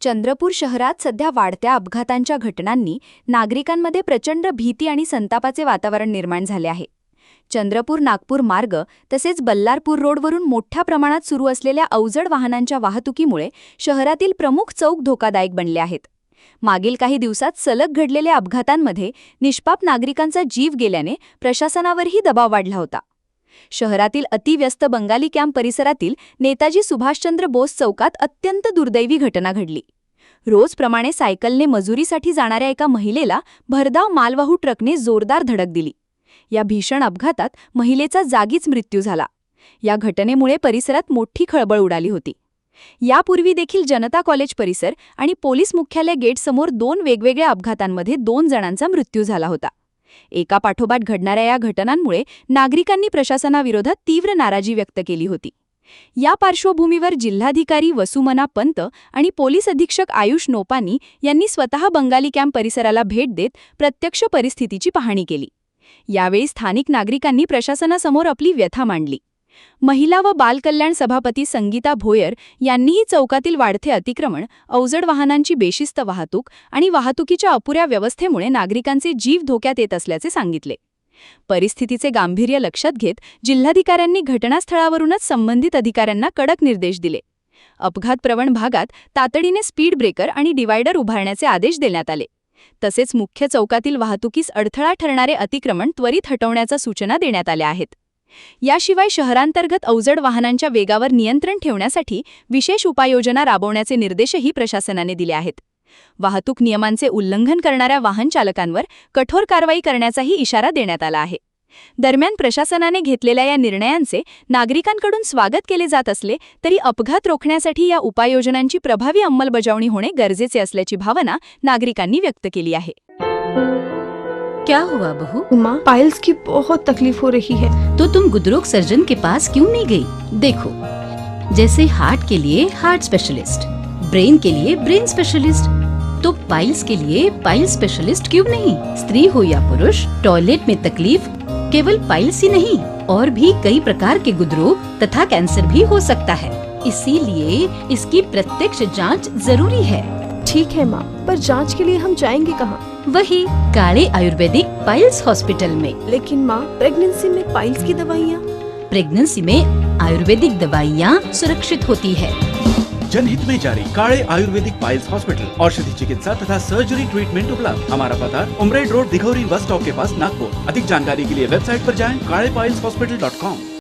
चंद्रपूर शहरात सध्या वाढत्या अपघातांच्या घटनांनी नागरिकांमध्ये प्रचंड भीती आणि संतापाचे वातावरण निर्माण झाले आहे. चंद्रपूर-नागपूर मार्ग तसेच बल्लारपूर रोडवरून मोठ्या प्रमाणात सुरू असलेल्या अवजड वाहनांच्या वाहतुकीमुळे शहरातील प्रमुख चौक धोकादायक बनले आहेत. मागील काही दिवसात सलग घडलेल्या अपघातांमध्ये निष्पाप नागरिकांचा जीव गेल्याने प्रशासनावरही दबाव वाढला होता. शहरातील अतिव्यस्त बंगाली कॅम्प परिसरातील नेताजी सुभाषचंद्र बोस चौकात अत्यंत दुर्दैवी घटना घडली. रोजप्रमाणे सायकलने मजुरीसाठी जाणाऱ्या एका महिलेला भरधाव मालवाहू ट्रकने जोरदार धडक दिली. या भीषण अपघातात महिलेचा जागीच मृत्यू झाला. या घटनेमुळे परिसरात मोठी खळबळ उडाली होती. यापूर्वी देखील जनता कॉलेज परिसर आणि पोलीस मुख्यालय गेटसमोर 2 वेगवेगळ्या अपघातांमध्ये 2 जणांचा मृत्यू झाला होता. एकापाठोपाठ घडणाऱ्या या घटनांमुळे नागरिकांनी प्रशासनाविरोधात तीव्र नाराजी व्यक्त केली होती. या पार्श्वभूमीवर जिल्हाधिकारी वसुमना पंत आणि पोलीस अधीक्षक आयुष नोपानी यांनी स्वतः बंगाली कॅम्प परिसराला भेट देत प्रत्यक्ष परिस्थितीची पाहणी केली. यावेळी स्थानिक नागरिकांनी प्रशासनासमोर आपली व्यथा मांडली. महिला व बालकल्याण सभापती संगीता भोयर यांनीही चौकातील वाढते अतिक्रमण, अवजड वाहनांची बेशिस्त वाहतूक आणि वाहतुकीच्या अपुऱ्या व्यवस्थेमुळे नागरिकांचे जीव धोक्यात येत असल्याचे सांगितले. परिस्थितीचे गांभीर्य लक्षात घेत जिल्हाधिकाऱ्यांनी घटनास्थळावरूनच संबंधित अधिकाऱ्यांना कडक निर्देश दिले. अपघातप्रवण भागात तातडीने स्पीड ब्रेकर आणि डिवायडर उभारण्याचे आदेश देण्यात आले. तसेच मुख्य चौकातील वाहतुकीस अडथळा ठरणारे अतिक्रमण त्वरित हटवण्याच्या सूचना देण्यात आल्या आहेत. याशिवाय शहरांतर्गत अवजड वाहनांच्या वेगावर नियंत्रण ठेवण्यासाठी विशेष उपाययोजना राबवण्याचे निर्देशही प्रशासनाने दिले आहेत. वाहतूक नियमांचे उल्लंघन करणाऱ्या वाहन चालकांवर कठोर कारवाई करण्याचाही इशारा देण्यात आला आहे. दरम्यान प्रशासनाने घेतलेल्या या निर्णयांचे नागरिकांकडून स्वागत केले जात असले तरी अपघात रोखण्यासाठी या उपाययोजनांची प्रभावी अंमलबजावणी होणे गरजेचे असल्याची भावना नागरिकांनी व्यक्त केली आहे. क्या हुआ बहू? माँ, पाइल्स की बहुत तकलीफ हो रही है. तो तुम गुदरोग सर्जन के पास क्यों नहीं गई? देखो, जैसे हार्ट के लिए हार्ट स्पेशलिस्ट, ब्रेन के लिए ब्रेन स्पेशलिस्ट, तो पाइल्स के लिए पाइल्स स्पेशलिस्ट क्यों नहीं? स्त्री हो या पुरुष, टॉयलेट में तकलीफ केवल पाइल्स ही नहीं और भी कई प्रकार के गुदरोग तथा कैंसर भी हो सकता है. इसीलिए इसकी प्रत्यक्ष जांच जरूरी है. ठीक है माँ, पर जांच के लिए हम जाएंगे कहाँ? वही काले आयुर्वेदिक पाइल्स हॉस्पिटल में. लेकिन माँ, प्रेगनेंसी में पाइल्स की दवाइयाँ? प्रेगनेंसी में आयुर्वेदिक दवाइयाँ सुरक्षित होती है. जनहित में जारी. काले आयुर्वेदिक पाइल्स हॉस्पिटल, औषधि चिकित्सा तथा सर्जरी ट्रीटमेंट उपलब्ध. हमारा पता उमरेड रोड, दिघौरी बस स्टॉप के पास, नागपुर. अधिक जानकारी के लिए वेबसाइट पर जाएं kalepileshospital.com.